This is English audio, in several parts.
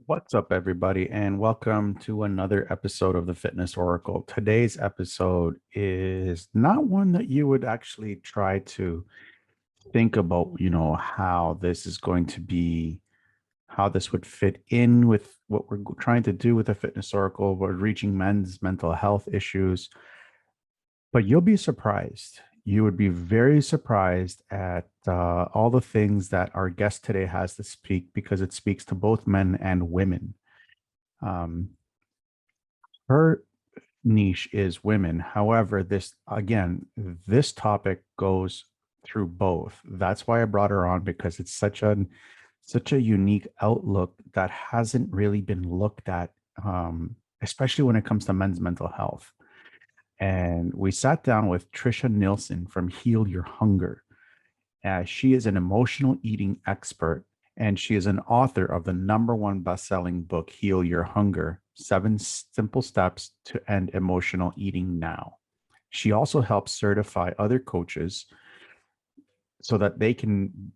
What's up, everybody, and welcome to another episode of the Fitness Oracle. Today's episode is not one that you would actually try to think about, how this is going to be, how this would fit in with what we're trying to do with the Fitness Oracle. We're reaching men's mental health issues, but you'll be surprised. You would be very surprised at all the things that our guest today has to speak because it speaks to both men and women. Um, Her niche is women. However, this topic goes through both. That's why I brought her on because it's such a unique outlook that hasn't really been looked at, especially when it comes to men's mental health. And we sat down with Tricia Nelson from Heal Your Hunger. She is an emotional eating expert, and she is an author of the number one best-selling book, Heal Your Hunger: 7 Simple Steps to End Emotional Eating Now. She also helps certify other coaches so that they can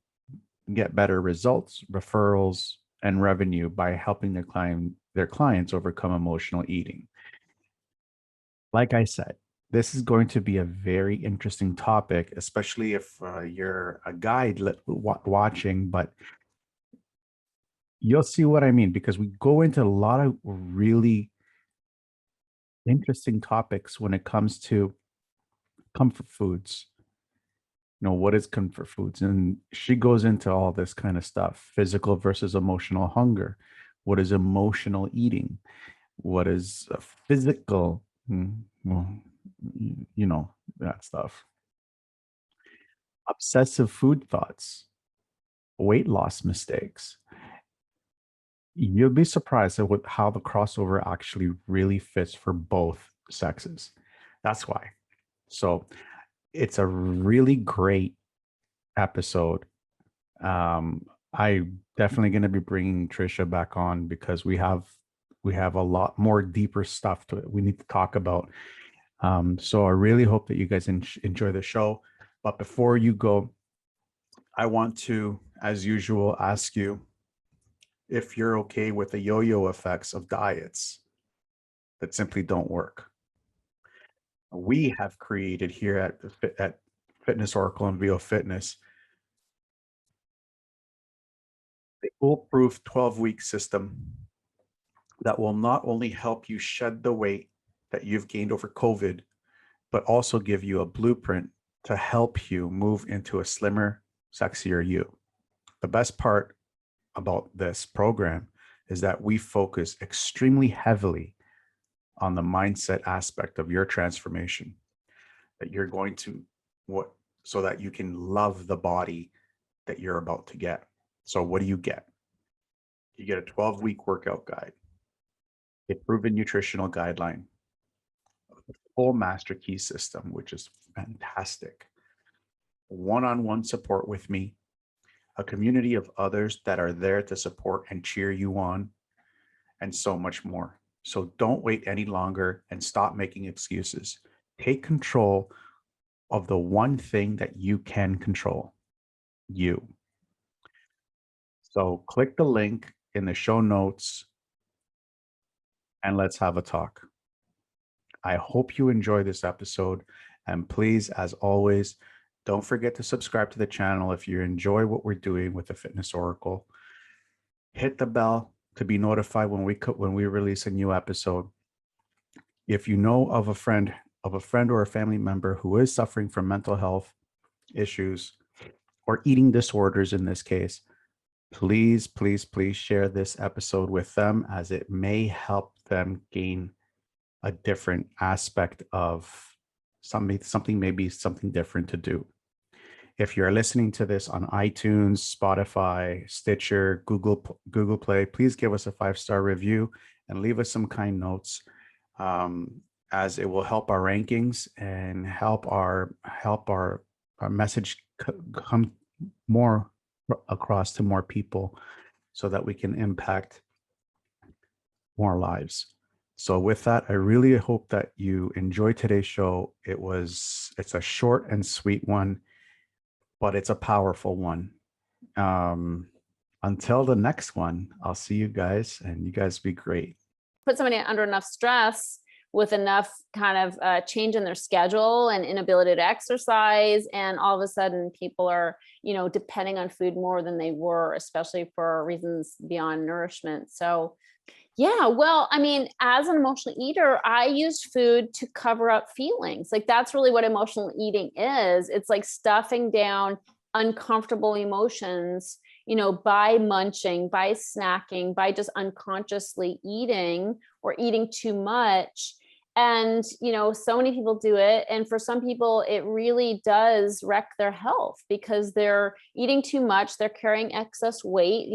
get better results, referrals, and revenue by helping their clients overcome emotional eating. Like I said, this is going to be a very interesting topic, especially if you're a guy watching, but you'll see what I mean because we go into a lot of really interesting topics when it comes to comfort foods. What is comfort foods? And she goes into all this kind of stuff: physical versus emotional hunger. What is emotional eating? What is physical? Well, that stuff. Obsessive food thoughts, weight loss mistakes. You'll be surprised at how the crossover actually really fits for both sexes. That's why. So it's a really great episode. I definitely going to be bringing Trisha back on because we have a lot more deeper stuff to it we need to talk about. So I really hope that you guys enjoy the show. But before you go, I want to, as usual, ask you if you're okay with the yo-yo effects of diets that simply don't work. We have created here at Fitness Oracle and VO Fitness a foolproof 12-week system that will not only help you shed the weight that you've gained over COVID, but also give you a blueprint to help you move into a slimmer, sexier you. The best part about this program is that we focus extremely heavily on the mindset aspect of your transformation, that you're going to what so that you can love the body that you're about to get. So what do you get? You get a 12-week workout guide, a proven nutritional guideline, a full master key system, which is fantastic, one-on-one support with me, a community of others that are there to support and cheer you on, and so much more. So don't wait any longer and stop making excuses. Take control of the one thing that you can control: you. So click the link in the show notes and let's have a talk. I hope you enjoy this episode. And please, as always, don't forget to subscribe to the channel if you enjoy what we're doing with the Fitness Oracle. Hit the bell to be notified when we release a new episode. If you know of a friend or a family member who is suffering from mental health issues or eating disorders in this case, please, please, please share this episode with them as it may help them gain a different aspect of something different to do. If you're listening to this on iTunes, Spotify, Stitcher, Google Play, please give us a 5-star review and leave us some kind notes, as it will help our rankings and help our message come more across to more people so that we can impact more lives. So with that, I really hope that you enjoy today's show. It's a short and sweet one, but it's a powerful one. Um, Until the next one, I'll see you guys, and you guys be great. Put somebody under enough stress with enough kind of change in their schedule and inability to exercise, and all of a sudden people are, depending on food more than they were, especially for reasons beyond nourishment. So yeah, well, I mean, as an emotional eater, I used food to cover up feelings. Like that's really what emotional eating is. It's like stuffing down uncomfortable emotions, by munching, by snacking, by just unconsciously eating or eating too much. And, so many people do it. And for some people, it really does wreck their health because they're eating too much. They're carrying excess weight,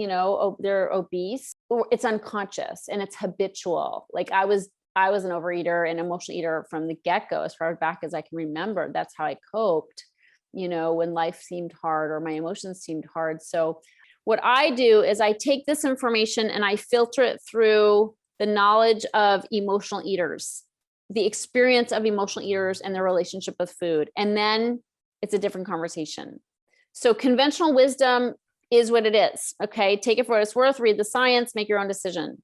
they're obese. It's unconscious and it's habitual. Like I was an overeater and emotional eater from the get-go, as far back as I can remember. That's how I coped, when life seemed hard or my emotions seemed hard. So what I do is I take this information and I filter it through the knowledge of emotional eaters, the experience of emotional eaters and their relationship with food. And then it's a different conversation. So conventional wisdom is what it is. Okay. Take it for what it's worth, read the science, make your own decision.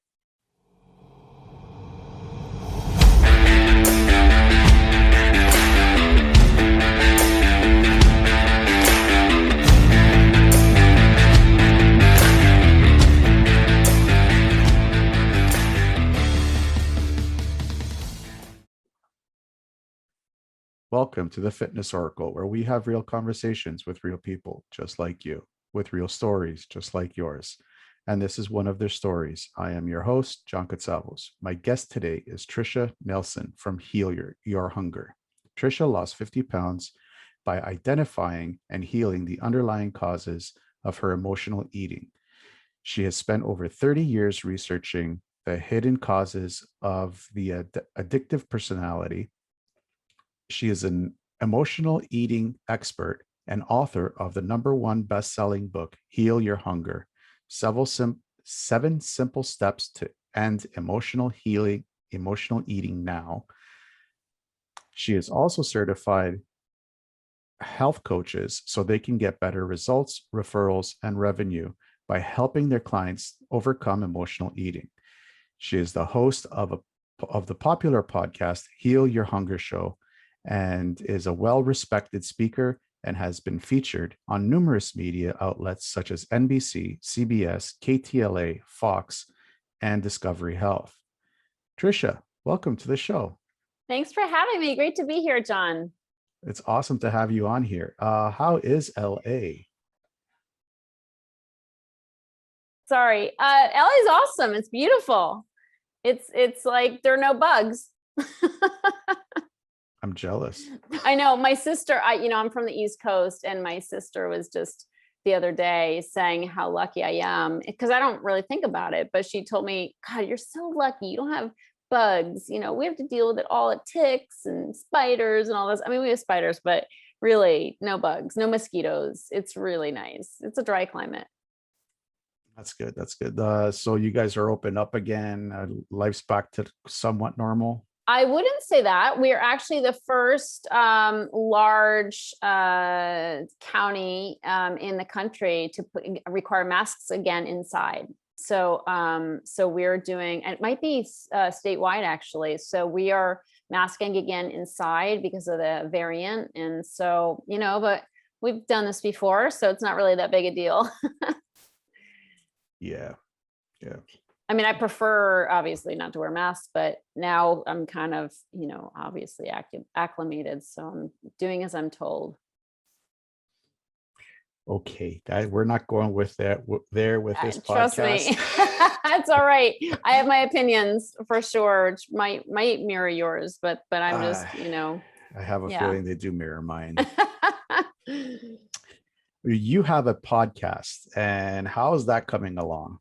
Welcome to the Fitness Oracle, where we have real conversations with real people just like you, with real stories just like yours. And this is one of their stories. I am your host, John Katsavos. My guest today is Tricia Nelson from Heal Your Hunger. Tricia lost 50 pounds by identifying and healing the underlying causes of her emotional eating. She has spent over 30 years researching the hidden causes of the addictive personality. She is an emotional eating expert and author of the #1 best-selling book, Heal Your Hunger, 7 Simple Steps to End Emotional Eating Now. She is also certified health coaches so they can get better results, referrals, and revenue by helping their clients overcome emotional eating. She is the host of the popular podcast, Heal Your Hunger Show, and is a well-respected speaker and has been featured on numerous media outlets such as NBC, CBS, KTLA, Fox, and Discovery Health. Tricia, welcome to the show. Thanks for having me. Great to be here, John. It's awesome to have you on here. How is LA? Sorry. LA is awesome. It's beautiful. It's like there are no bugs. I'm jealous. I know my sister, I'm from the East Coast, and my sister was just the other day saying how lucky I am, because I don't really think about it, but she told me, God, you're so lucky. You don't have bugs. We have to deal with it all, ticks and spiders and all this. I mean, we have spiders, but really no bugs, no mosquitoes. It's really nice. It's a dry climate. That's good. That's good. So you guys are open up again. Life's back to somewhat normal. I wouldn't say that. We're actually the first large county in the country to require masks again inside. So we're doing, and it might be statewide actually. So we are masking again inside because of the variant. And so, but we've done this before, so it's not really that big a deal. Yeah. I mean, I prefer obviously not to wear masks, but now I'm kind of, obviously acclimated. So I'm doing as I'm told. Okay, we're not going with that with this podcast. Trust me, that's all right. I have my opinions for sure, which might mirror yours, but I'm just, I have a feeling they do mirror mine. You have a podcast, and how is that coming along?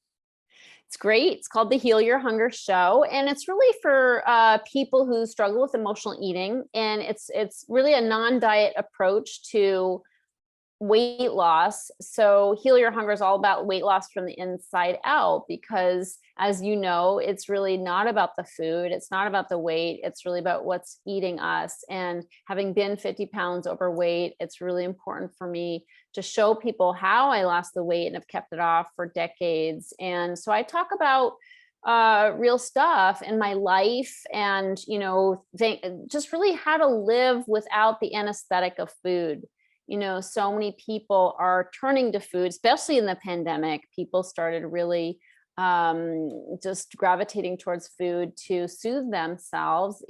It's great. It's called the Heal Your Hunger Show. And it's really for people who struggle with emotional eating. And it's really a non-diet approach to weight loss. So Heal Your Hunger is all about weight loss from the inside out, because as you know, it's really not about the food. It's not about the weight. It's really about what's eating us. And having been 50 pounds overweight, it's really important for me to show people how I lost the weight and have kept it off for decades. And so I talk about real stuff in my life, and just really how to live without the anesthetic of food. So many people are turning to food, especially in the pandemic. People started really just gravitating towards food to soothe themselves.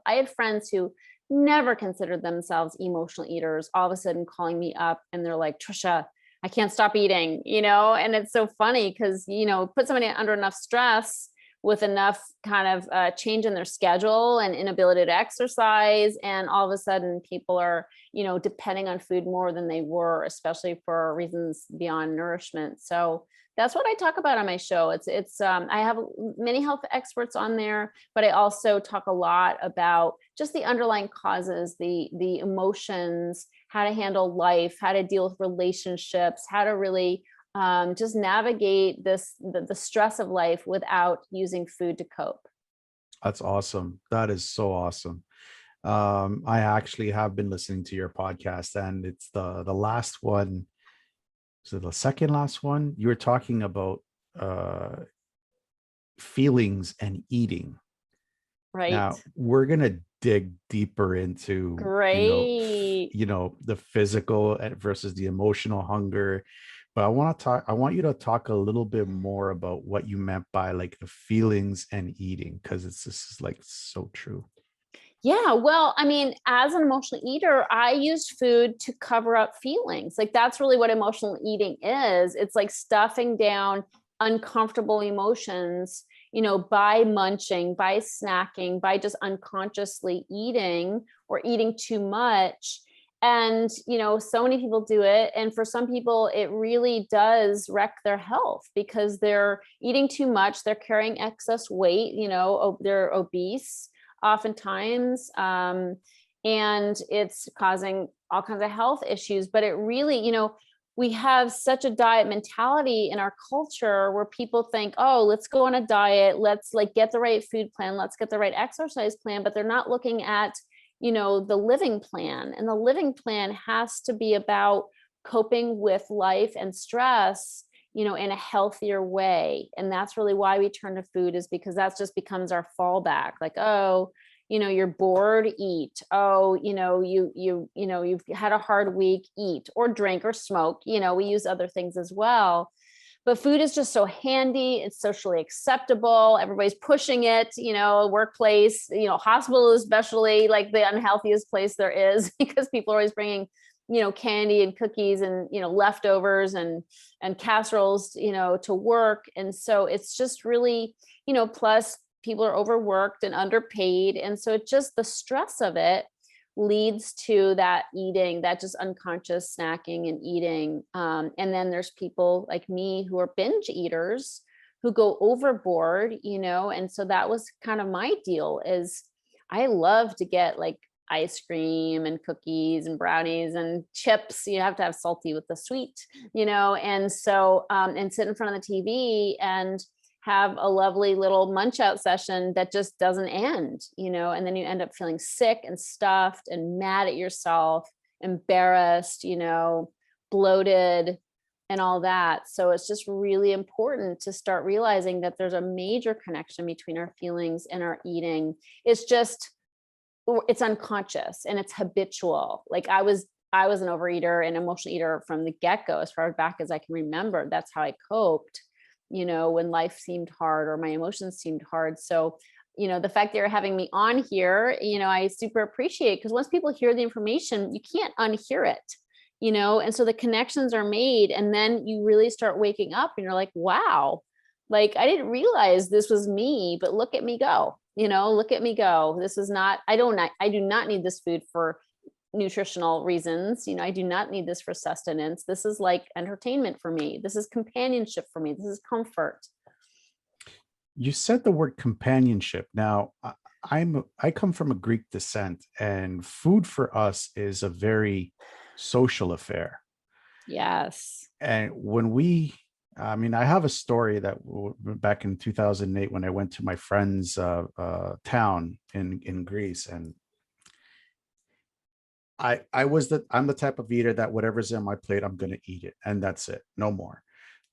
I had friends who never considered themselves emotional eaters, all of a sudden calling me up and they're like, Tricia, I can't stop eating, and it's so funny because, put somebody under enough stress with enough kind of change in their schedule and inability to exercise. And all of a sudden people are, depending on food more than they were, especially for reasons beyond nourishment. So that's what I talk about on my show. I have many health experts on there, but I also talk a lot about just the underlying causes, the emotions, how to handle life, how to deal with relationships, how to really just navigate the stress of life without using food to cope. That's awesome. That is so awesome. I actually have been listening to your podcast, and it's the last one. So the second last one, you were talking about feelings and eating. Right. Now we're gonna dig deeper into Great. the physical versus the emotional hunger. But I want you to talk a little bit more about what you meant by like the feelings and eating, because this is like so true. Yeah, well, I mean, as an emotional eater, I used food to cover up feelings. Like that's really what emotional eating is. It's like stuffing down uncomfortable emotions, by munching, by snacking, by just unconsciously eating or eating too much. And, so many people do it. And for some people, it really does wreck their health because they're eating too much. They're carrying excess weight, they're obese oftentimes, and it's causing all kinds of health issues. But it really, we have such a diet mentality in our culture where people think, oh, let's go on a diet, let's like get the right food plan, let's get the right exercise plan, but they're not looking at, the living plan. And the living plan has to be about coping with life and stress, in a healthier way. And that's really why we turn to food, is because that just becomes our fallback. Like, oh, you're bored, eat. Oh, you've had a hard week, eat or drink or smoke. We use other things as well. But food is just so handy. It's socially acceptable. Everybody's pushing it, workplace, hospital, especially like the unhealthiest place there is because people are always bringing candy and cookies and leftovers and casseroles to work. And so it's just really, plus people are overworked and underpaid, and so it just, the stress of it leads to that eating, that just unconscious snacking and eating. And then there's people like me who are binge eaters who go overboard, and so that was kind of my deal. Is I love to get like ice cream and cookies and brownies and chips. You have to have salty with the sweet, and so, and sit in front of the TV and have a lovely little munch out session that just doesn't end, and then you end up feeling sick and stuffed and mad at yourself, embarrassed, bloated and all that. So it's just really important to start realizing that there's a major connection between our feelings and our eating. It's unconscious and it's habitual. Like I was an overeater and emotional eater from the get-go, as far back as I can remember. That's how I coped, when life seemed hard or my emotions seemed hard. So, the fact that you're having me on here, I super appreciate, because once people hear the information, you can't unhear it, and so the connections are made, and then you really start waking up and you're like, wow, like I didn't realize this was me, but look at me go. Look at me go. This is not, I do not need this food for nutritional reasons. I do not need this for sustenance. This is like entertainment for me. This is companionship for me. This is comfort. You said the word companionship. Now, I come from a Greek descent, and food for us is a very social affair. Yes. And I have a story that back in 2008 when I went to my friend's town in Greece, and I'm the type of eater that whatever's in my plate, I'm gonna eat it, and that's it, no more.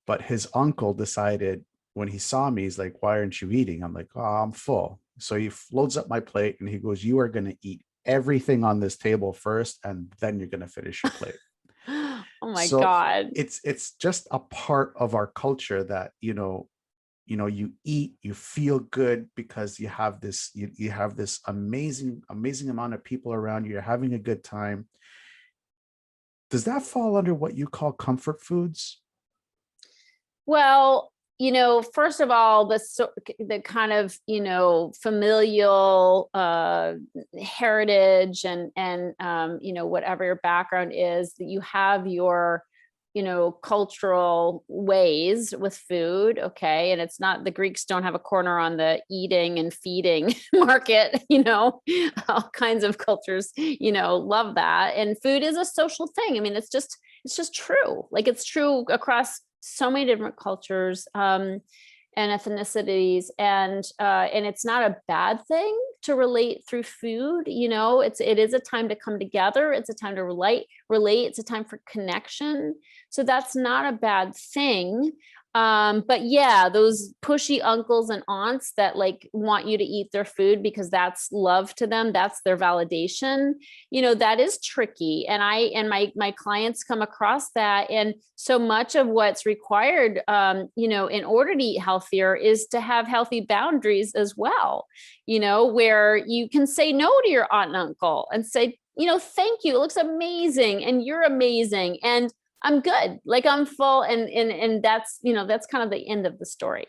But his uncle decided when he saw me, he's like, "Why aren't you eating?" I'm like, "Oh, I'm full." So he loads up my plate and he goes, "You are gonna eat everything on this table first, and then you're gonna finish your plate." Oh my So God. it's just a part of our culture that you eat, you feel good because you have this amazing amount of people around you, you're having a good time. Does that fall under what you call comfort foods? Well, first of all, the kind of, familial heritage and whatever your background is, that you have your, cultural ways with food. Okay. And it's not, the Greeks don't have a corner on the eating and feeding market, all kinds of cultures, love that. And food is a social thing. I mean, it's just true. Like, it's true across so many different cultures and ethnicities, and it's not a bad thing to relate through food. It is a time to come together. It's a time to relate. It's a time for connection. So that's not a bad thing. But yeah, those pushy uncles and aunts that like want you to eat their food because that's love to them, that's their validation, that is tricky. And my clients come across that. And so much of what's required, in order to eat healthier is to have healthy boundaries as well, where you can say no to your aunt and uncle and say, thank you, it looks amazing and you're amazing, and I'm good. Like, I'm full. And that's kind of the end of the story.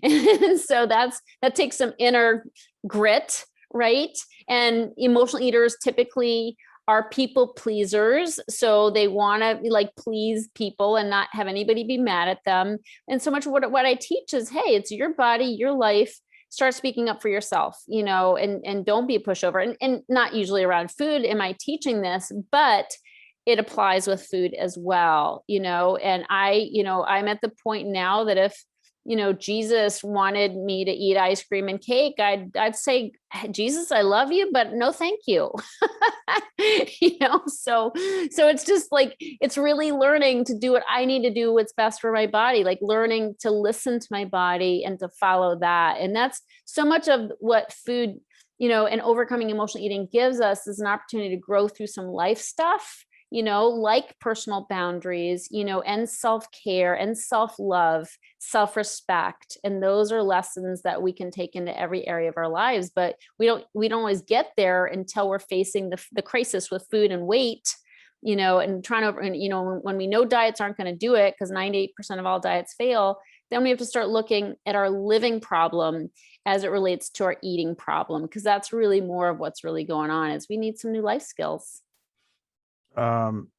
And so that takes some inner grit, right? And emotional eaters typically are people pleasers. So they want to like please people and not have anybody be mad at them. And so much of what I teach is, hey, it's your body, your life. Start speaking up for yourself, and don't be a pushover. And not usually around food am I teaching this, but it applies with food as well, and I'm at the point now that if, Jesus wanted me to eat ice cream and cake, I'd say, Jesus, I love you, but no, thank you. So it's just like, it's really learning to do what I need to do, what's best for my body, like learning to listen to my body and to follow that. And that's so much of what food, and overcoming emotional eating gives us, is an opportunity to grow through some life stuff, like personal boundaries, and self-care and self-love, self-respect. And those are lessons that we can take into every area of our lives, but we don't always get there until we're facing the crisis with food and weight, and trying to, and, when we know diets aren't going to do it, because 98% of all diets fail, then we have to start looking at our living problem as it relates to our eating problem, because that's really more of what's really going on, is we need some new life skills. Um,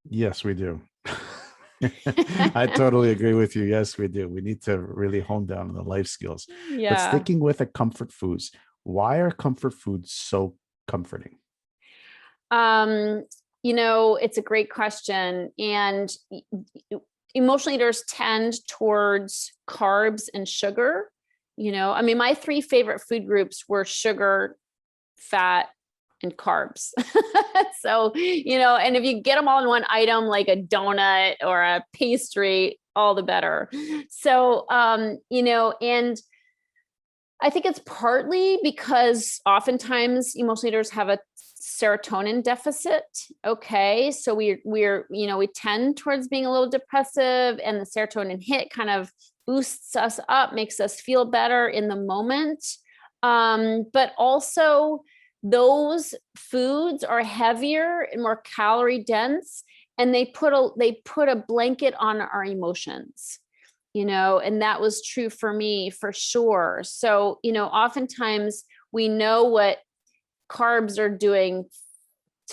yes, we do. I totally agree with you. Yes, we do. We need to really hone down on the life skills. But Yeah. sticking with the comfort foods, why are comfort foods so comforting? Um, it's a great question. And emotional eaters tend towards carbs and sugar. I mean, my three favorite food groups were sugar, fat, and carbs. So, and if you get them all in one item, like a donut or a pastry, all the better. So, and I think it's partly because oftentimes emotional eaters have a serotonin deficit. Okay. So we tend towards being a little depressive, and the serotonin hit kind of boosts us up, makes us feel better in the moment. But also, those foods are heavier and more calorie dense, and they put a blanket on our emotions, and that was true for me for sure. So, oftentimes we know what carbs are doing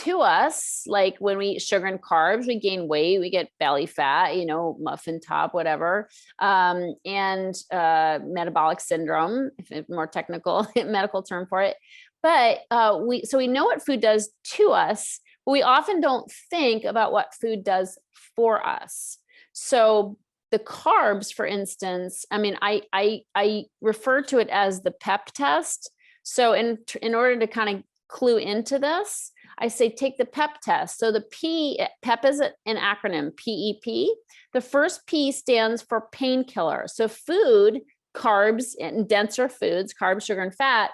to us. Like, when we eat sugar and carbs, we gain weight, we get belly fat, muffin top, whatever, and metabolic syndrome, if it's more technical medical term for it. But we know what food does to us, but we often don't think about what food does for us. So the carbs, for instance, I mean, I refer to it as the PEP test. So in order to kind of clue into this, I say take the PEP test. So the PEP is an acronym, PEP. The first P stands for painkiller. So food, carbs and denser foods, carbs, sugar, and fat,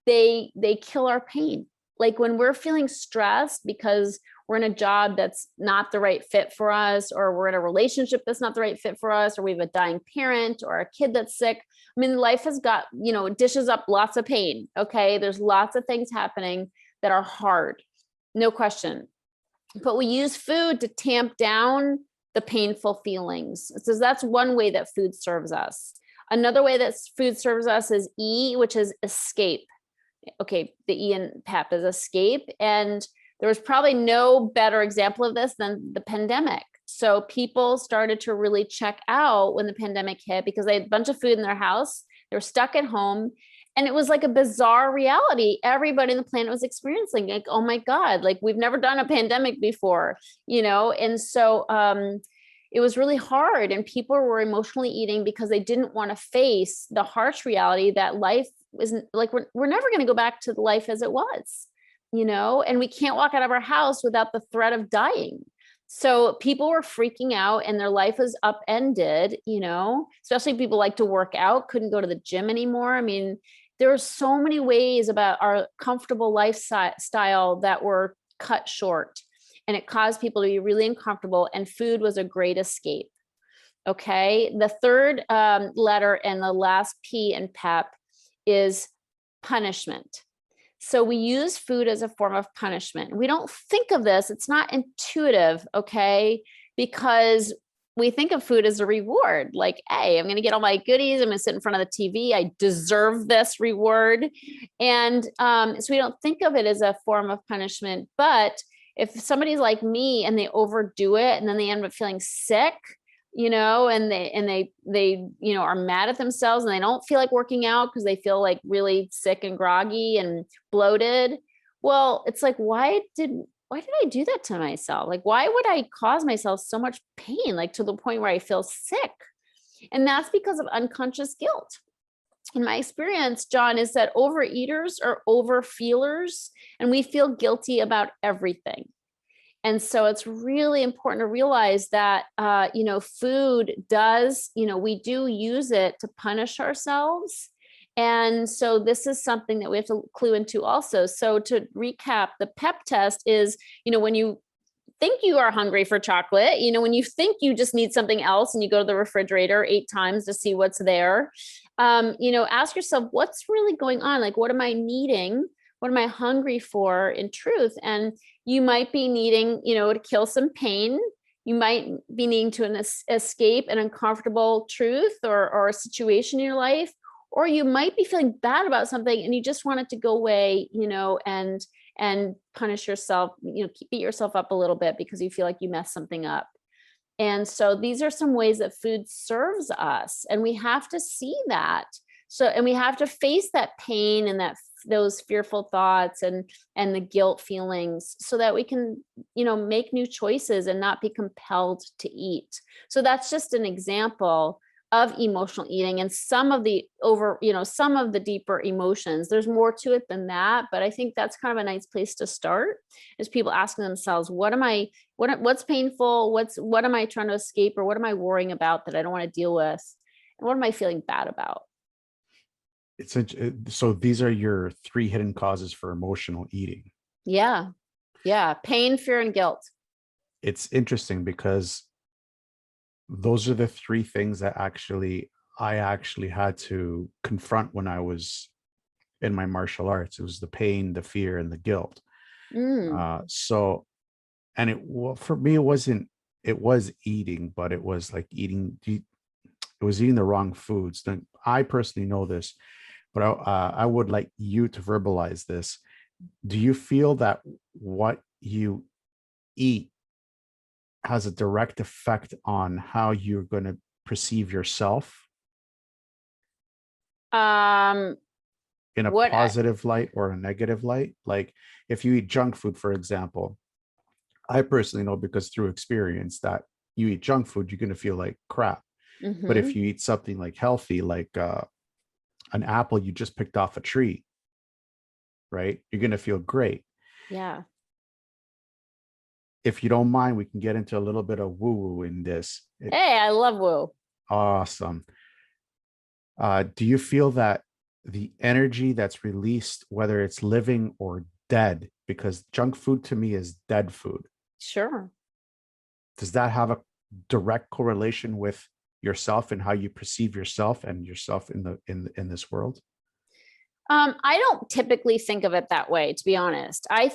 they kill our pain. Like when we're feeling stressed because we're in a job that's not the right fit for us, or we're in a relationship that's not the right fit for us, or we have a dying parent or a kid that's sick. I mean, life has got, dishes up lots of pain. Okay. There's lots of things happening that are hard, no question. But we use food to tamp down the painful feelings. So that's one way that food serves us. Another way that food serves us is E, which is escape. Okay, the E in PEP is escape. And there was probably no better example of this than the pandemic. So people started to really check out when the pandemic hit because they had a bunch of food in their house. They were stuck at home. And it was like a bizarre reality everybody on the planet was experiencing. Like, oh my God, like we've never done a pandemic before, And so it was really hard. And people were emotionally eating because they didn't want to face the harsh reality that life isn't like, we're never going to go back to the life as it was, and we can't walk out of our house without the threat of dying. So people were freaking out and their life was upended, especially people like to work out, couldn't go to the gym anymore. I mean, there are so many ways about our comfortable lifestyle that were cut short, and it caused people to be really uncomfortable, and food was a great escape. Okay. The third letter and the last P in PEP is punishment. So we use food as a form of punishment. We don't think of this. It's not intuitive, okay? Because we think of food as a reward. Like, hey, I'm going to get all my goodies. I'm going to sit in front of the TV. I deserve this reward. And so we don't think of it as a form of punishment. But if somebody's like me and they overdo it and then they end up feeling sick, and they are mad at themselves and they don't feel like working out because they feel like really sick and groggy and bloated. Well, it's like, why did I do that to myself? Like, why would I cause myself so much pain, like to the point where I feel sick? And that's because of unconscious guilt. In my experience, John, is that overeaters are overfeelers, and we feel guilty about everything. And so it's really important to realize that, food does, we do use it to punish ourselves. And so this is something that we have to clue into also. So to recap, the PEP test is, when you think you are hungry for chocolate, when you think you just need something else and you go to the refrigerator 8 times to see what's there, ask yourself, what's really going on? Like, what am I needing? What am I hungry for in truth? And you might be needing, to kill some pain. You might be needing to escape an uncomfortable truth or a situation in your life, or you might be feeling bad about something and you just want it to go away, and punish yourself, beat yourself up a little bit because you feel like you messed something up. And so these are some ways that food serves us, and we have to see that. So, and we have to face that pain and those fearful thoughts and the guilt feelings so that we can, make new choices and not be compelled to eat. So that's just an example of emotional eating and some of the deeper emotions. There's more to it than that, but I think that's kind of a nice place to start, is people asking themselves, what's painful? What am I trying to escape, or what am I worrying about that I don't want to deal with? And what am I feeling bad about? So these are your 3 hidden causes for emotional eating. Yeah. Pain, fear, and guilt. It's interesting because those are the 3 things that I actually had to confront when I was in my martial arts. It was the pain, the fear, and the guilt. So, and for me, it was eating, but it was like it was eating the wrong foods. Then I personally know this, but I would like you to verbalize this. Do you feel that what you eat has a direct effect on how you're going to perceive yourself? In a positive light or a negative light? Like if you eat junk food, for example, I personally know, because through experience, that you eat junk food, you're going to feel like crap. But if you eat something like healthy, like an apple you just picked off a tree, right? You're going to feel great. Yeah. If you don't mind, we can get into a little bit of woo woo in this. Hey, I love woo. Awesome. Do you feel that the energy that's released, whether it's living or dead, because junk food to me is dead food, Sure. does that have a direct correlation with yourself and how you perceive yourself and yourself in this world? I don't typically think of it that way, to be honest. I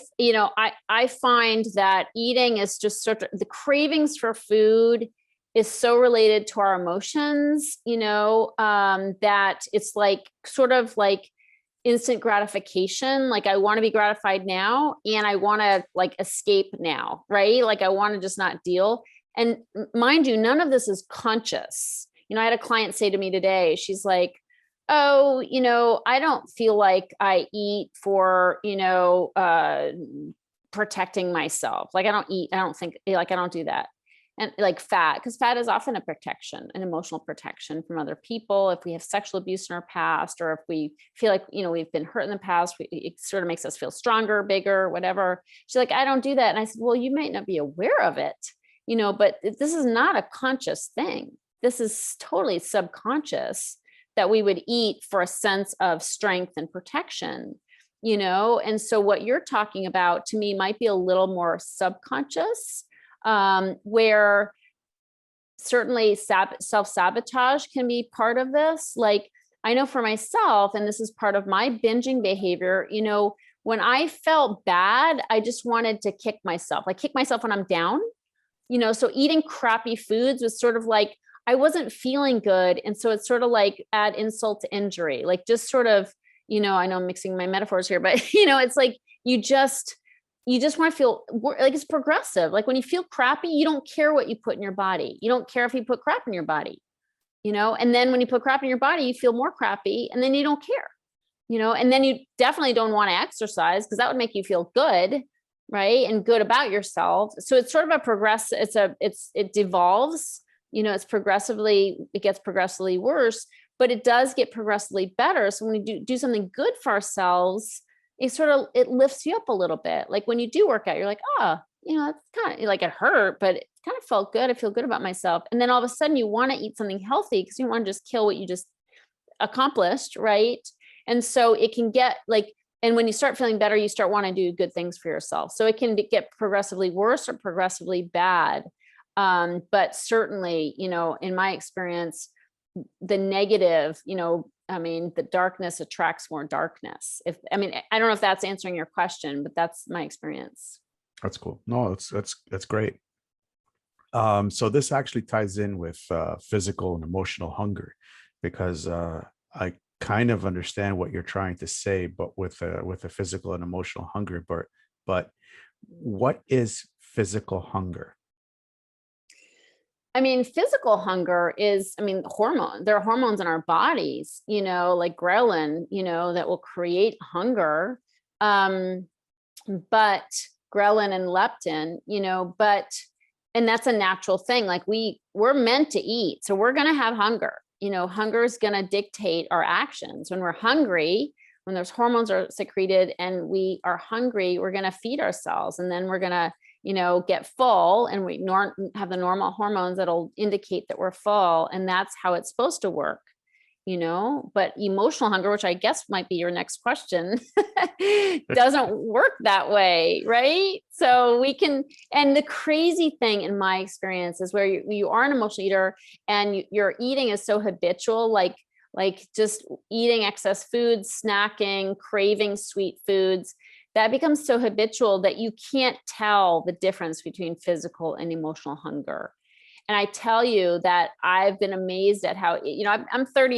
find that eating is just sort of the cravings for food is so related to our emotions, that it's like sort of like instant gratification. Like I want to be gratified now and I want to like escape now, right? Like I want to just not deal. And mind you, none of this is conscious. I had a client say to me today, she's like, oh, I don't feel like I eat for, protecting myself. Like I don't eat, I don't think like I don't do that. And like fat, because fat is often a protection, an emotional protection from other people. If we have sexual abuse in our past, or if we feel like, we've been hurt in the past, it sort of makes us feel stronger, bigger, whatever. She's like, I don't do that. And I said, well, you might not be aware of it, but this is not a conscious thing. This is totally subconscious that we would eat for a sense of strength and protection, And so what you're talking about to me might be a little more subconscious, where certainly self-sabotage can be part of this. Like I know for myself, and this is part of my binging behavior, when I felt bad, I just wanted to kick myself, like kick myself when I'm down, so eating crappy foods was sort of like, I wasn't feeling good. And so it's sort of like add insult to injury, like just sort of, I know I'm mixing my metaphors here, but it's like, you just want to feel like it's progressive. Like when you feel crappy, you don't care what you put in your body. You don't care if you put crap in your body, and then when you put crap in your body, you feel more crappy and then you don't care, and then you definitely don't want to exercise because that would make you feel good. Right. And good about yourself. So it's sort of a it devolves, it gets progressively worse, but it does get progressively better. So when we do something good for ourselves, it lifts you up a little bit. Like when you do work out, you're like, it's kind of like it hurt, but it kind of felt good. I feel good about myself. And then all of a sudden you want to eat something healthy because you want to just kill what you just accomplished. Right. And so it can get like, and when you start feeling better, you start wanting to do good things for yourself. So it can get progressively worse or progressively bad. But certainly, in my experience, the negative, the darkness attracts more darkness. I don't know if that's answering your question, but that's my experience. That's cool. No, that's great. So this actually ties in with physical and emotional hunger, because I kind of understand what you're trying to say, but with a physical and emotional hunger. But what is physical hunger? Physical hunger is, hormone. There are hormones in our bodies, like ghrelin, that will create hunger. But ghrelin and leptin, and that's a natural thing. Like we're meant to eat. So we're going to have hunger. Hunger is going to dictate our actions. When we're hungry, when those hormones are secreted and we are hungry, we're going to feed ourselves, and then we're going to, get full, and we have the normal hormones that'll indicate that we're full. And that's how it's supposed to work, but emotional hunger, which I guess might be your next question, doesn't work that way. Right. So and the crazy thing in my experience is where you are an emotional eater and your eating is so habitual, like just eating excess foods, snacking, craving sweet foods, that becomes so habitual that you can't tell the difference between physical and emotional hunger. And I tell you that I've been amazed at how, I'm 30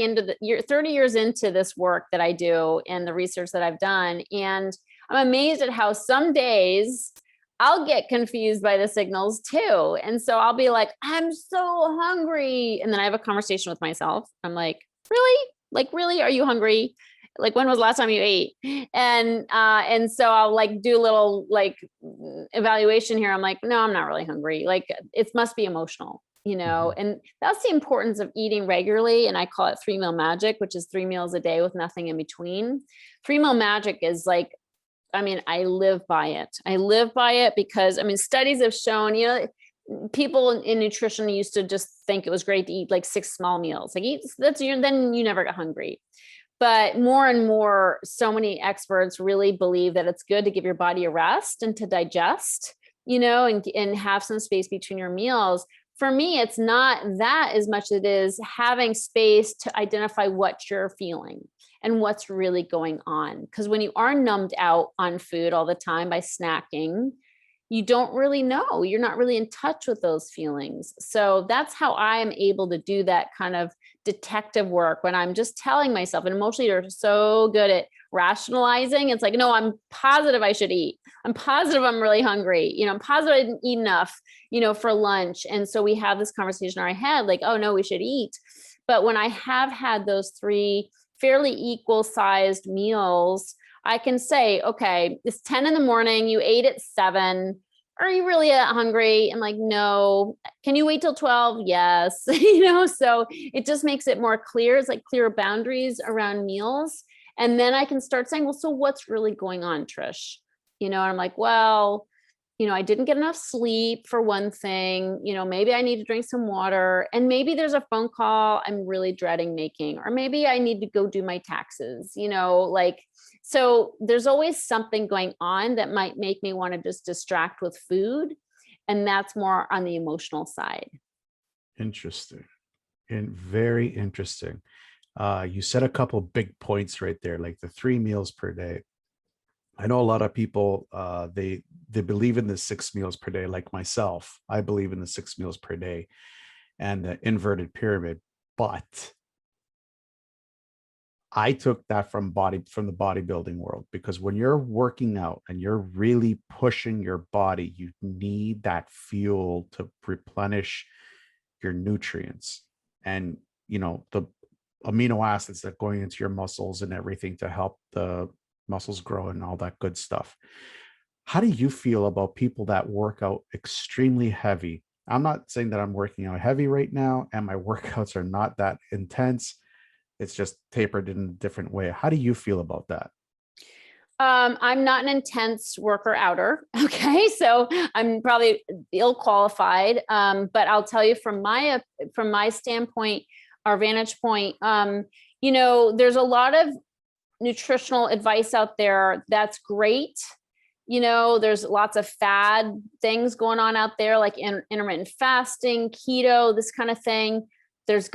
years into this work that I do and the research that I've done. And I'm amazed at how some days I'll get confused by the signals too. And so I'll be like, I'm so hungry. And then I have a conversation with myself. I'm like, really? Like, really? Are you hungry? Like, when was the last time you ate? And so I'll like do a little like evaluation here. I'm like, no, I'm not really hungry. Like it must be emotional, and that's the importance of eating regularly. And I call it 3-meal magic, which is 3 meals a day with nothing in between. 3-meal magic is like I mean, I live by it. I live by it because, I mean, studies have shown, people in nutrition used to just think it was great to eat like 6 small meals. Like then you never get hungry. But more and more, so many experts really believe that it's good to give your body a rest and to digest, and have some space between your meals. For me, it's not that as much as it is having space to identify what you're feeling and what's really going on. Because when you are numbed out on food all the time by snacking, you don't really know. You're not really in touch with those feelings. So that's how I am able to do that kind of detective work when I'm just telling myself, and emotionally you're so good at rationalizing. It's like, no, I'm positive I should eat. I'm positive I'm really hungry. I'm positive I didn't eat enough, for lunch. And so we have this conversation in our head, like, oh no, we should eat. But when I have had those 3 fairly equal sized meals, I can say, okay, it's 10 in the morning, you ate at 7. Are you really hungry? I'm like, no. Can you wait till 12? Yes. So it just makes it more clear. It's like clearer boundaries around meals. And then I can start saying, well, so what's really going on, Trish? And I'm like, well, I didn't get enough sleep for one thing, maybe I need to drink some water, and maybe there's a phone call I'm really dreading making, or maybe I need to go do my taxes, so there's always something going on that might make me want to just distract with food. And that's more on the emotional side. Interesting. And very interesting. You said a couple big points right there, like the 3 meals per day. I know a lot of people, they believe in the 6 meals per day, like myself. I believe in the 6 meals per day and the inverted pyramid, but I took that from the bodybuilding world, because when you're working out and you're really pushing your body, you need that fuel to replenish your nutrients and the amino acids that going into your muscles and everything to help the muscles grow and all that good stuff. How do you feel about people that work out extremely heavy? I'm not saying that I'm working out heavy right now, and my workouts are not that intense. It's just tapered in a different way. How do you feel about that? I'm not an intense worker outer. Okay. So I'm probably ill qualified. But I'll tell you from my standpoint, our vantage point, there's a lot of nutritional advice out there. That's great. There's lots of fad things going on out there, like intermittent fasting, keto, this kind of thing. There's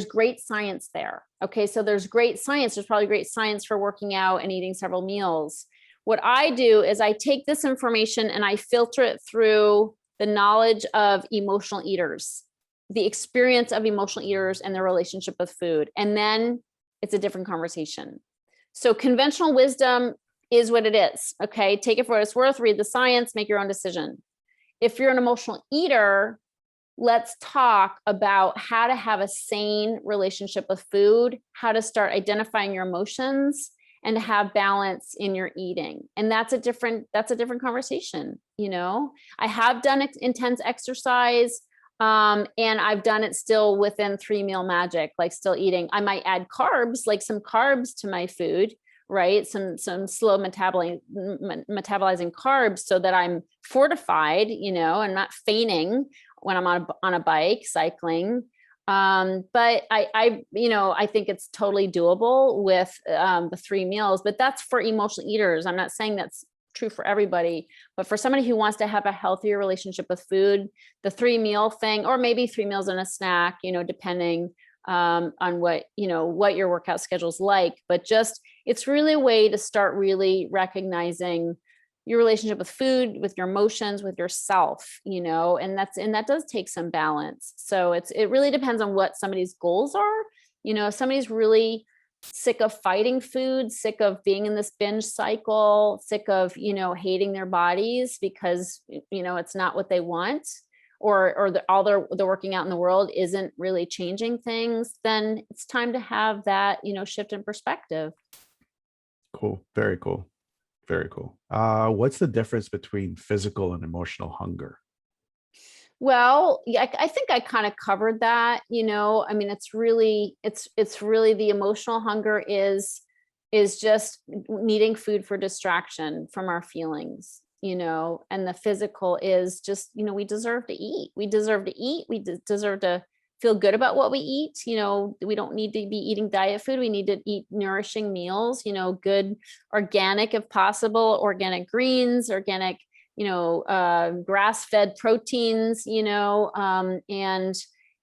great science there. Okay. So there's great science. There's probably great science for working out and eating several meals. What I do is I take this information and I filter it through the knowledge of emotional eaters, the experience of emotional eaters and their relationship with food. And then it's a different conversation. So conventional wisdom is what it is. Okay. Take it for what it's worth, read the science, make your own decision. If you're an emotional eater, let's talk about how to have a sane relationship with food, how to start identifying your emotions, and to have balance in your eating. And that's a different conversation. I have done intense exercise, and I've done it still within 3 meal magic, like still eating. I might add carbs, like some carbs to my food, right? Some slow metabolizing carbs so that I'm fortified, and not fainting when I'm on a bike cycling. But I think it's totally doable with the 3 meals, but that's for emotional eaters. I'm not saying that's true for everybody, but for somebody who wants to have a healthier relationship with food, the 3 meal thing, or maybe 3 meals and a snack, depending on what your workout schedule is like, but just, it's really a way to start really recognizing your relationship with food, with your emotions, with yourself, and that does take some balance. So it really depends on what somebody's goals are. If somebody's really sick of fighting food, sick of being in this binge cycle, sick of, hating their bodies because, it's not what they want, or all the working out in the world isn't really changing things, then it's time to have that, shift in perspective. Cool. Very cool. Very cool. What's the difference between physical and emotional hunger? Well, yeah, I think I kind of covered that, I mean, it's really the emotional hunger is is just needing food for distraction from our feelings, and the physical is just, we deserve to eat. We deserve to eat. We deserve to feel good about what we eat. We don't need to be eating diet food. We need to eat nourishing meals, good organic, if possible, organic greens, organic, grass-fed proteins,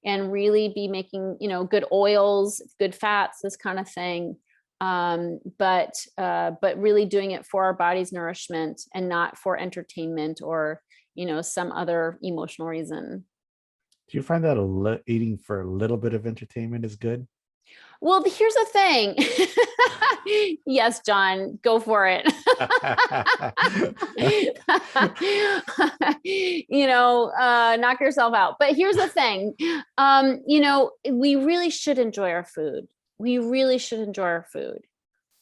and really be making, good oils, good fats, this kind of thing. But really doing it for our body's nourishment and not for entertainment or, some other emotional reason. Do you find that eating for a little bit of entertainment is good? Well, here's the thing. Yes, John, go for it. Knock yourself out. But here's the thing. We really should enjoy our food. We really should enjoy our food.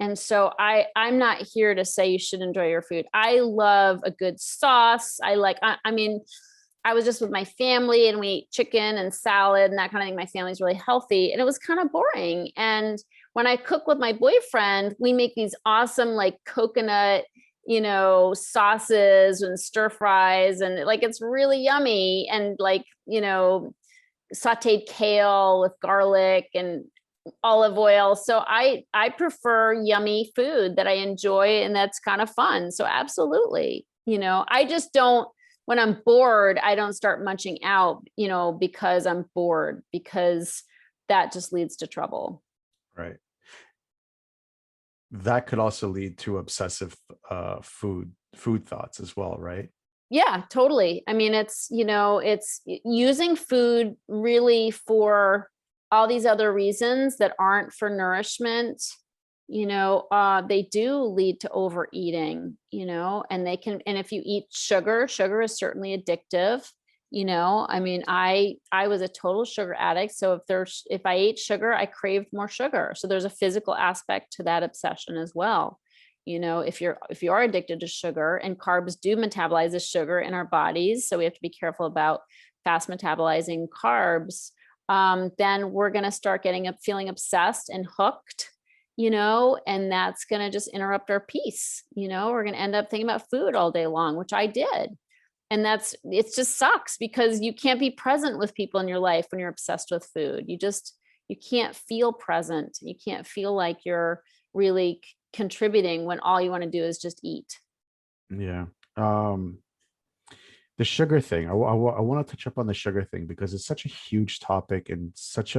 And so I'm not here to say you should enjoy your food. I love a good sauce. I was just with my family and we ate chicken and salad and that kind of thing. My family's really healthy and it was kind of boring. And when I cook with my boyfriend, we make these awesome like coconut, sauces and stir fries. And like, it's really yummy. And like, sauteed kale with garlic and olive oil. So I prefer yummy food that I enjoy and that's kind of fun. So absolutely, I just don't, when I'm bored, I don't start munching out, because I'm bored, because that just leads to trouble. Right. That could also lead to obsessive food thoughts as well, right? Yeah, totally. I mean, it's using food really for all these other reasons that aren't for nourishment. They do lead to overeating, and and if you eat sugar is certainly addictive. I was a total sugar addict. So if I ate sugar, I craved more sugar. So there's a physical aspect to that obsession as well. If you are addicted to sugar, and carbs do metabolize as sugar in our bodies, so we have to be careful about fast metabolizing carbs, then we're going to start feeling obsessed and hooked, and that's going to just interrupt our peace. We're going to end up thinking about food all day long, which I did. And it just sucks because you can't be present with people in your life when you're obsessed with food. You can't feel present. You can't feel like you're really contributing when all you want to do is just eat. Yeah. The sugar thing. I want to touch up on the sugar thing because it's such a huge topic and it's such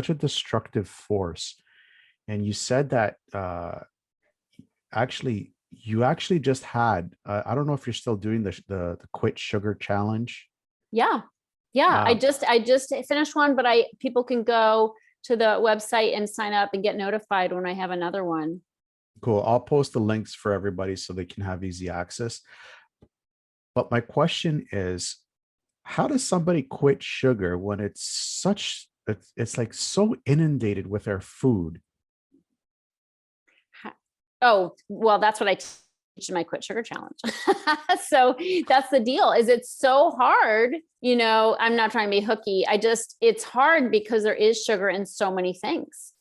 a destructive force. And you said that you actually just had I don't know if you're still doing the quit sugar challenge. Yeah. I just finished one, but people can go to the website and sign up and get notified when I have another one. Cool. I'll post the links for everybody so they can have easy access. But my question is, how does somebody quit sugar when it's like so inundated with our food? Oh, well, that's what I teach in my quit sugar challenge. So that's the deal, is it's so hard. I'm not trying to be hooky. It's hard because there is sugar in so many things,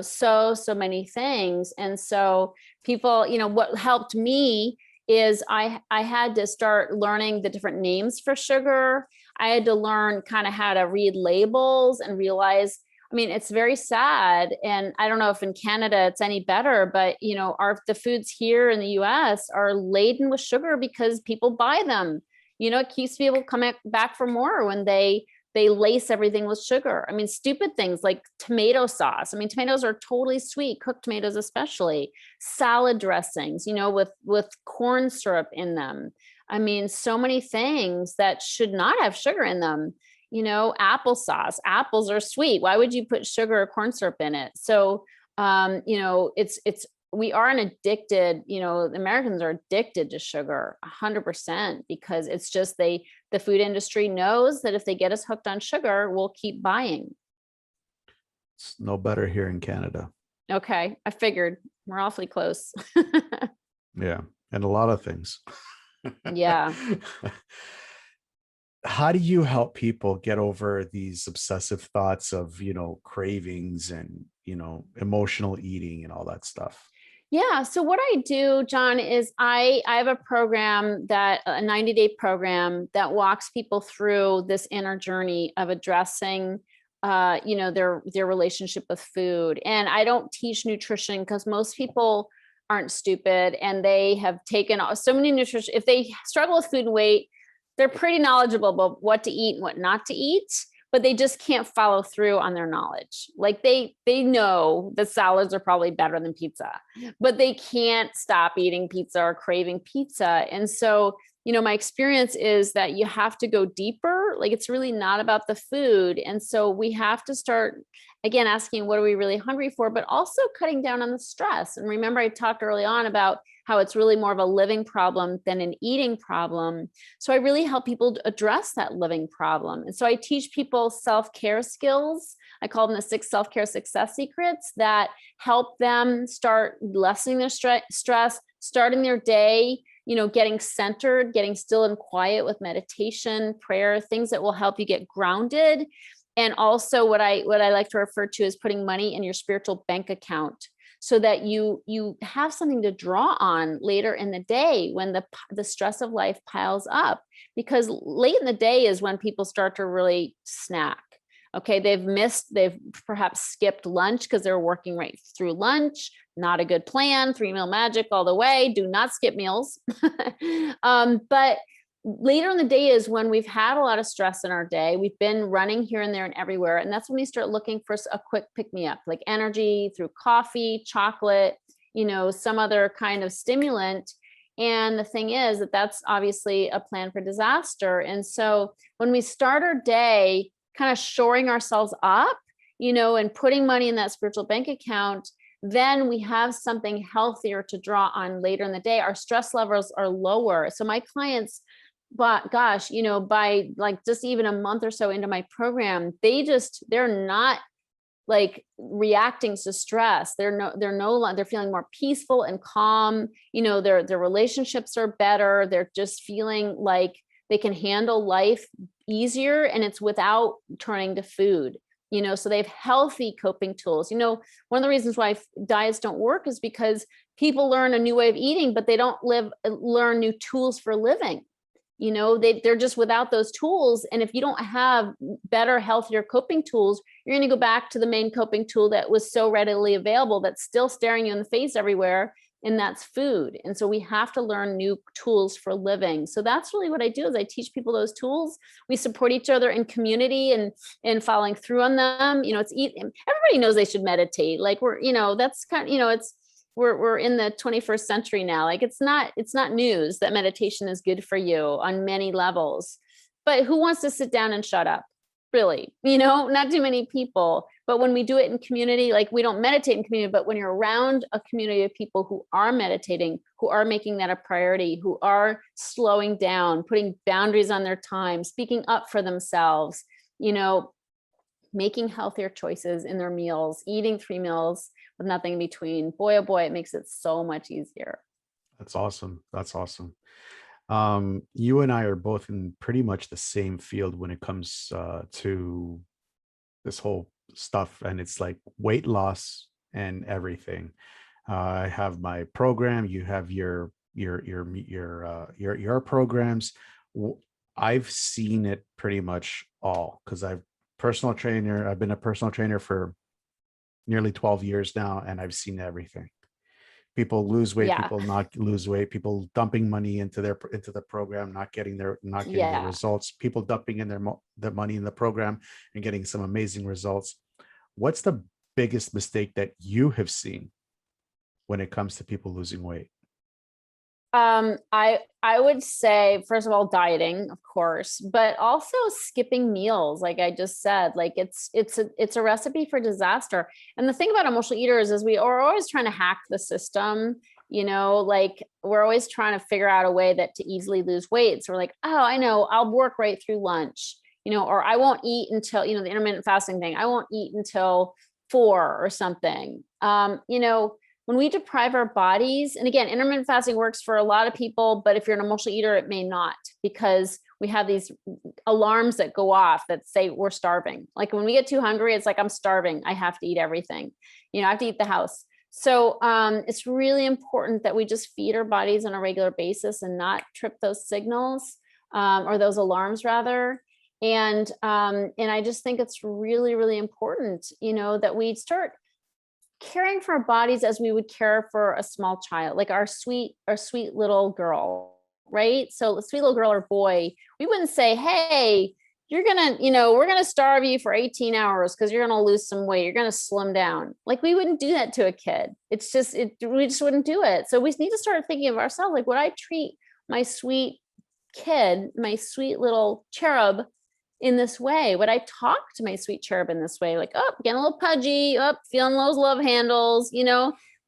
so many things. And so people, what helped me is I had to start learning the different names for sugar. I had to learn kind of how to read labels and realize, it's very sad. And I don't know if in Canada it's any better, but the foods here in the US are laden with sugar because people buy them. It keeps people coming back for more when they lace everything with sugar. Stupid things like tomato sauce. Tomatoes are totally sweet, cooked tomatoes especially. Salad dressings, with corn syrup in them. So many things that should not have sugar in them. Applesauce. Apples are sweet. Why would you put sugar or corn syrup in it? So, we are an addicted, Americans are addicted to sugar 100% because it's just the food industry knows that if they get us hooked on sugar, we'll keep buying. It's no better here in Canada. Okay. I figured we're awfully close. Yeah. And a lot of things. Yeah. How do you help people get over these obsessive thoughts of, cravings emotional eating and all that stuff? Yeah. So what I do, John, is I have a program, that a 90-day program that walks people through this inner journey of addressing their relationship with food. And I don't teach nutrition because most people aren't stupid, and they have taken so many nutrition. If they struggle with food and weight, they're pretty knowledgeable about what to eat and what not to eat, but they just can't follow through on their knowledge. Like they know that salads are probably better than pizza, but they can't stop eating pizza or craving pizza. And so, my experience is that you have to go deeper. Like, it's really not about the food. And so we have to start, again, asking, what are we really hungry for, but also cutting down on the stress. And remember, I talked early on about how it's really more of a living problem than an eating problem. So I really help people address that living problem. And so I teach people self-care skills. I call them the 6 self-care success secrets that help them start lessening their stress, starting their day, getting centered, getting still and quiet with meditation, prayer, things that will help you get grounded. And also what I like to refer to as putting money in your spiritual bank account, so that you have something to draw on later in the day when the stress of life piles up. Because late in the day is when people start to really snack. Okay, they've perhaps skipped lunch because they're working right through lunch. Not a good plan. 3-meal magic all the way. Do not skip meals. But later in the day is when we've had a lot of stress in our day. We've been running here and there and everywhere. And that's when we start looking for a quick pick me up, like energy through coffee, chocolate, some other kind of stimulant. And the thing is that that's obviously a plan for disaster. And so when we start our day kind of shoring ourselves up, and putting money in that spiritual bank account, then we have something healthier to draw on later in the day. Our stress levels are lower. So my clients, but gosh, by like just even a month or so into my program, they're not like reacting to stress. They're feeling more peaceful and calm. Their relationships are better. They're just feeling like they can handle life easier, and it's without turning to food. So they have healthy coping tools. One of the reasons why diets don't work is because people learn a new way of eating, but they don't learn new tools for living. They're just without those tools. And if you don't have better, healthier coping tools, you're going to go back to the main coping tool that was so readily available, that's still staring you in the face everywhere. And that's food. And so we have to learn new tools for living. So that's really what I do, is I teach people those tools. We support each other in community and following through on them. Everybody knows they should meditate. Like that's kind of, we're in the 21st century now. Like it's not news that meditation is good for you on many levels, but who wants to sit down and shut up? Really, not too many people. But when we do it in community, like we don't meditate in community, but when you're around a community of people who are meditating, who are making that a priority, who are slowing down, putting boundaries on their time, speaking up for themselves, making healthier choices in their meals, eating 3 meals with nothing in between. Boy, oh boy, it makes it so much easier. That's awesome. That's awesome. You and I are both in pretty much the same field when it comes to this whole stuff, and it's like weight loss and everything. I have my program. You have your programs. I've seen it pretty much all, because I've been a personal trainer for nearly 12 years now, and I've seen everything. People lose weight, Yeah. people not lose weight, people dumping money into the program, not getting the results, people dumping in their money in the program and getting some amazing results. What's the biggest mistake that you have seen when it comes to people losing weight? I would say, first of all, dieting, of course, but also skipping meals. Like I just said, like it's a recipe for disaster. And the thing about emotional eaters is we are always trying to hack the system. Like we're always trying to figure out a way to easily lose weight. So we're like, oh, I know, I'll work right through lunch, or I won't eat until, the intermittent fasting thing. I won't eat until 4 or something. When we deprive our bodies, and again, intermittent fasting works for a lot of people, but if you're an emotional eater, it may not, because we have these alarms that go off that say we're starving. Like when we get too hungry, it's like, I'm starving. I have to eat everything. I have to eat the house. So it's really important that we just feed our bodies on a regular basis and not trip those signals, or those alarms rather. And I just think it's really, really important, that we start caring for our bodies as we would care for a small child, like our sweet little girl, right? So the sweet little girl or boy, we wouldn't say, hey, you're gonna, we're gonna starve you for 18 hours because you're gonna lose some weight, you're gonna slim down. Like we wouldn't do that to a kid. It's just, we just wouldn't do it. So we need to start thinking of ourselves, like, would I treat my sweet kid, my sweet little cherub, in this way? Would I talk to my sweet cherub in this way? Like, oh, getting a little pudgy, feeling those love handles,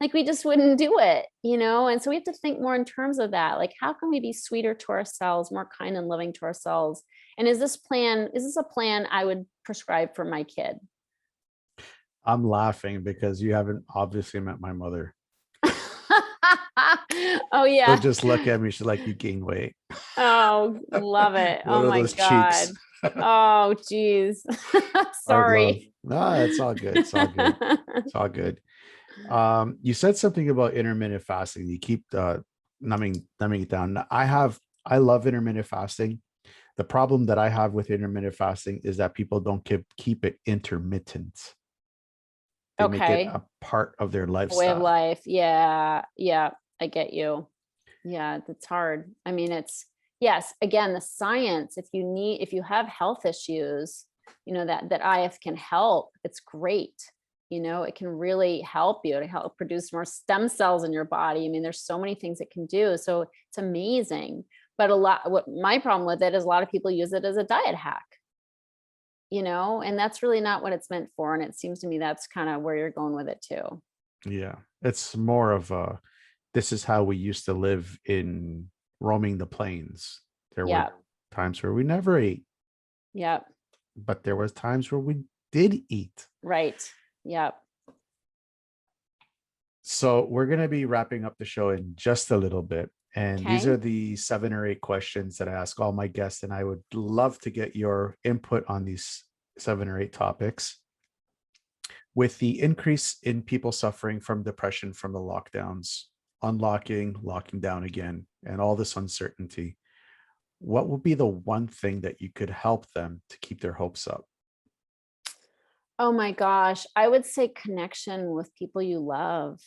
like we just wouldn't do it, And so we have to think more in terms of that. Like, how can we be sweeter to ourselves, more kind and loving to ourselves? And is this a plan I would prescribe for my kid? I'm laughing because you haven't obviously met my mother. Oh yeah. She'll just look at me. She's like, you gain weight. Oh, love it. What Oh are my those God. cheeks? Oh, geez. Hard love. Sorry. No, it's all good. It's all good. It's all good. You said something about intermittent fasting. You keep numbing it down. I love intermittent fasting. The problem that I have with intermittent fasting is that people don't keep it intermittent. They make it Okay. a part of their Way of lifestyle. life. Yeah. Yeah. I get you. Yeah. That's hard. I mean, yes, again, the science, if you have health issues, that IF can help, it's great. It can really help you to help produce more stem cells in your body. I mean, there's so many things it can do. So it's amazing. But what my problem with it is a lot of people use it as a diet hack, and that's really not what it's meant for. And it seems to me that's kind of where you're going with it too. Yeah. It's more of this is how we used to live in roaming the plains. There Yeah. were times where we never ate, Yeah. but there was times where we did eat. Right. Yeah. So we're going to be wrapping up the show in just a little bit. And these Okay. are the 7 or 8 questions that I ask all my guests. And I would love to get your input on these 7 or 8 topics. With the increase in people suffering from depression from the lockdowns, unlocking, locking down again, and all this uncertainty, what would be the one thing that you could help them to keep their hopes up? Oh my gosh. I would say connection with people you love,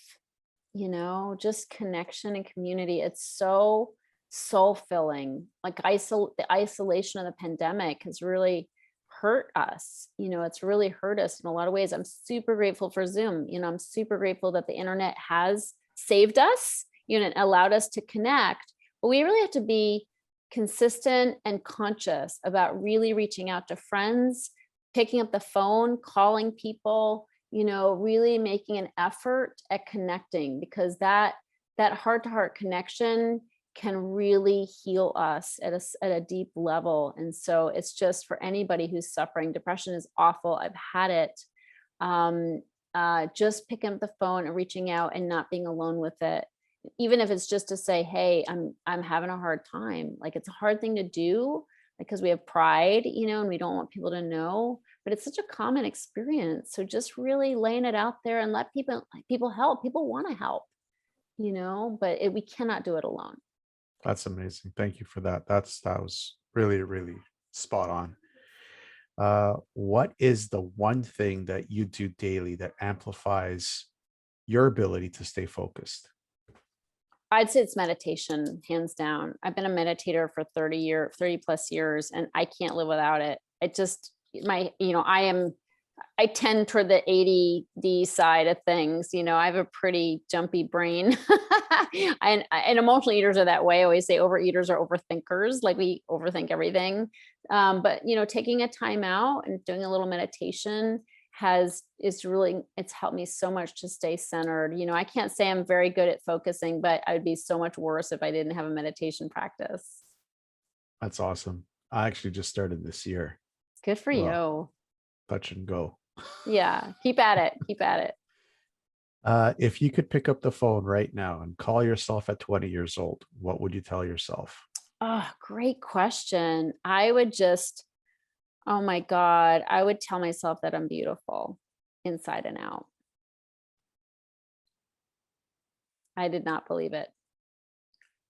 just connection and community. It's so soul filling. Like the isolation of the pandemic has really hurt us. It's really hurt us in a lot of ways. I'm super grateful for Zoom. I'm super grateful that the internet has saved us, and allowed us to connect. But we really have to be consistent and conscious about really reaching out to friends, picking up the phone, calling people, really making an effort at connecting, because that heart-to-heart connection can really heal us at a deep level. And so it's just for anybody who's suffering. Depression is awful. I've had it. Just picking up the phone and reaching out and not being alone with it. Even if it's just to say, hey, I'm having a hard time. Like, it's a hard thing to do because we have pride, and we don't want people to know, but it's such a common experience. So just really laying it out there and let people help. People want to help, but we cannot do it alone. That's amazing. Thank you for that. That was really, really spot on. What is the one thing that you do daily that amplifies your ability to stay focused? I'd say it's meditation, hands down. I've been a meditator for 30 plus years, and I can't live without it. It just, I tend toward the ADD side of things. I have a pretty jumpy brain. and emotional eaters are that way. I always say overeaters are overthinkers. Like, we overthink everything. But taking a time out and doing a little meditation it's helped me so much to stay centered. I can't say I'm very good at focusing, but I would be so much worse if I didn't have a meditation practice. That's awesome. I actually just started this year. Good for you. Touch and go. Yeah. Keep at it. Keep at it. If you could pick up the phone right now and call yourself at 20 years old, what would you tell yourself? Oh, great question. I would just, oh my God, I would tell myself that I'm beautiful inside and out. I did not believe it,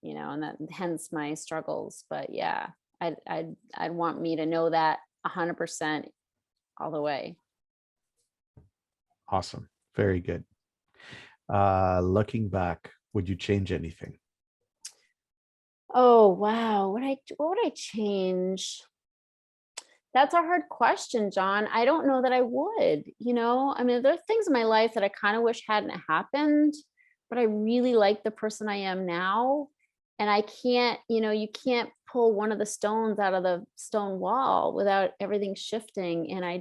and that hence my struggles. But yeah, I'd want me to know that 100% all the way. Awesome. Very good. Looking back, would you change anything? Oh wow, what would I change? That's a hard question, John. I don't know that I would, I mean, there are things in my life that I kind of wish hadn't happened, but I really like the person I am now. And I can't, you can't pull one of the stones out of the stone wall without everything shifting. And I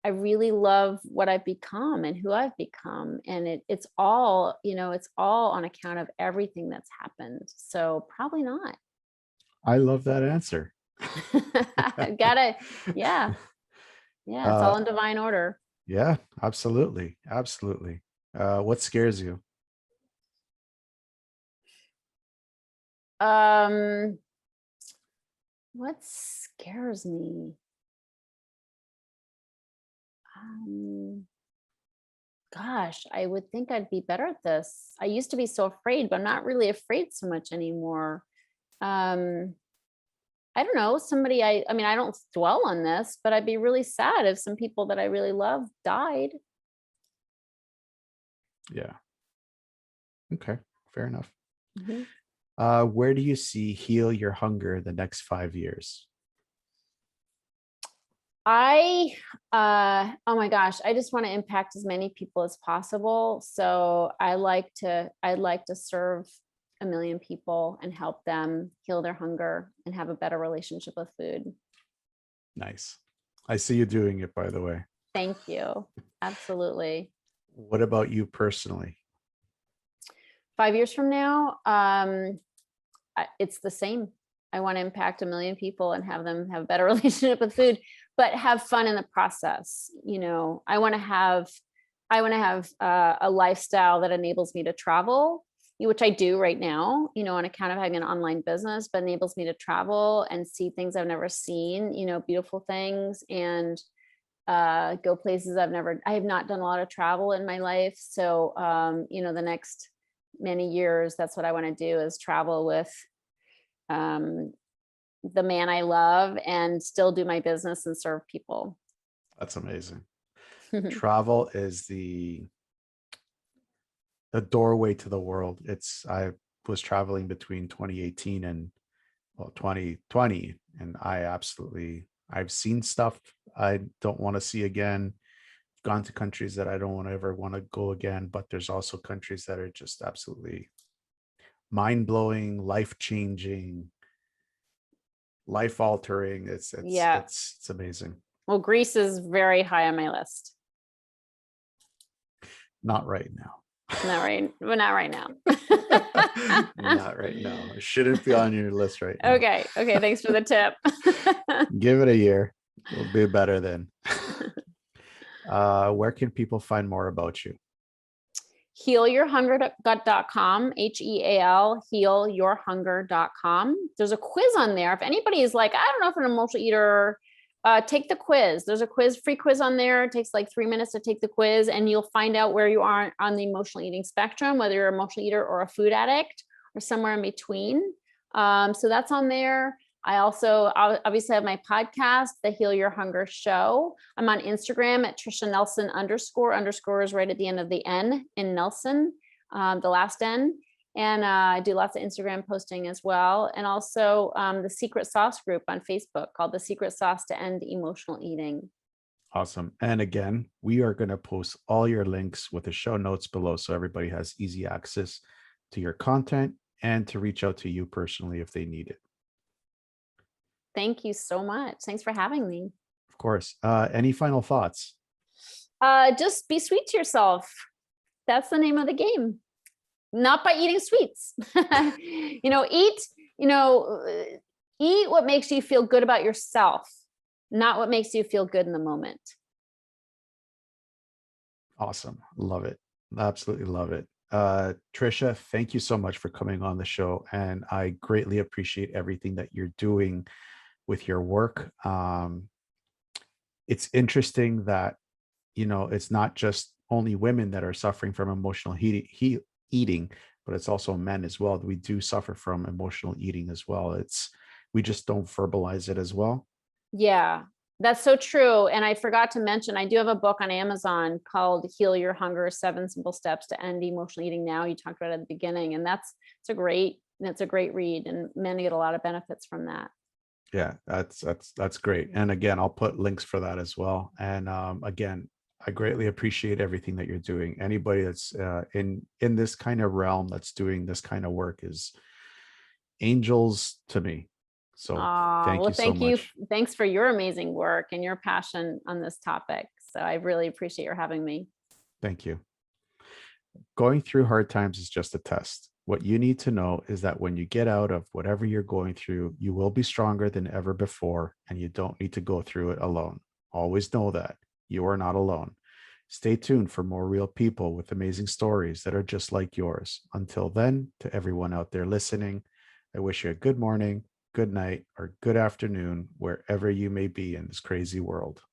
really love what I've become and who I've become. And it's all, it's all on account of everything that's happened. So probably not. I love that answer. Gotta, yeah. Yeah, it's Uh, all in divine order. yeah, absolutely. Absolutely. What scares you? Um, what scares me? Um, Gosh, I would think I'd be better at this. I used to be so afraid, but I'm not really afraid so much anymore. Um, I don't know, I mean, I don't dwell on this, but I'd be really sad if some people that I really love died. Yeah. Okay. Fair enough. Mhm. Where do you see Heal Your Hunger the next 5 years? I oh my gosh, I just want to impact as many people as possible. So I'd like to serve 1 million people and help them heal their hunger and have a better relationship with food. Nice. I see you doing it, by the way. Thank you. Absolutely. What about you personally? 5 years from now, it's the same. I want to impact 1 million people and have them have a better relationship with food, but have fun in the process. I want to have a lifestyle that enables me to travel, which I do right now, on account of having an online business, but enables me to travel and see things I've never seen, beautiful things, and go places I have not done a lot of travel in my life. So, the next many years, that's what I want to do, is travel with um, the man I love and still do my business and serve people. That's amazing. Travel is the doorway to the world. I was traveling between 2018 and 2020, and I've seen stuff I don't want to see again. Gone to countries that I don't want to ever want to go again, but there's also countries that are just absolutely mind-blowing, life-changing, life-altering. Yeah. It's amazing. Well, Greece is very high on my list. Not right now. Not right now. Not right now. It shouldn't be on your list right now. Okay. Thanks for the tip. Give it a year. It'll be better then. Where can people find more about you? healyourhunger.com, healyourhunger.com. There's a quiz on there. If anybody is like, I don't know if I'm an emotional eater, take the quiz. There's a free quiz on there. It takes like 3 minutes to take the quiz, and you'll find out where you are on the emotional eating spectrum, whether you're an emotional eater or a food addict or somewhere in between. So that's on there. I also obviously have my podcast, The Heal Your Hunger Show. I'm on Instagram at Tricia Nelson __ is right at the end of the N in Nelson, the last N. And I do lots of Instagram posting as well. And also the Secret Sauce group on Facebook called The Secret Sauce to End Emotional Eating. Awesome. And again, we are going to post all your links with the show notes below, so everybody has easy access to your content and to reach out to you personally if they need it. Thank you so much. Thanks for having me. Of course. Any final thoughts? Just be sweet to yourself. That's the name of the game. Not by eating sweets. Eat what makes you feel good about yourself, not what makes you feel good in the moment. Awesome. Love it. Absolutely love it. Tricia, thank you so much for coming on the show. And I greatly appreciate everything that you're doing with your work. It's interesting that, it's not just only women that are suffering from emotional eating, but it's also men as well. We do suffer from emotional eating as well. We just don't verbalize it as well. Yeah, that's so true. And I forgot to mention, I do have a book on Amazon called Heal Your Hunger: 7 Simple Steps to End Emotional Eating Now. You talked about it at the beginning, and that's a great read, and men get a lot of benefits from that. Yeah, that's great. And again, I'll put links for that as well. And again, I greatly appreciate everything that you're doing. Anybody that's in this kind of realm that's doing this kind of work is angels to me. So thank Well, you so thank you. much. Thanks for your amazing work and your passion on this topic. So I really appreciate your having me. Thank you. Going through hard times is just a test. What you need to know is that when you get out of whatever you're going through, you will be stronger than ever before, and you don't need to go through it alone. Always know that you are not alone. Stay tuned for more real people with amazing stories that are just like yours. Until then, to everyone out there listening, I wish you a good morning, good night, or good afternoon, wherever you may be in this crazy world.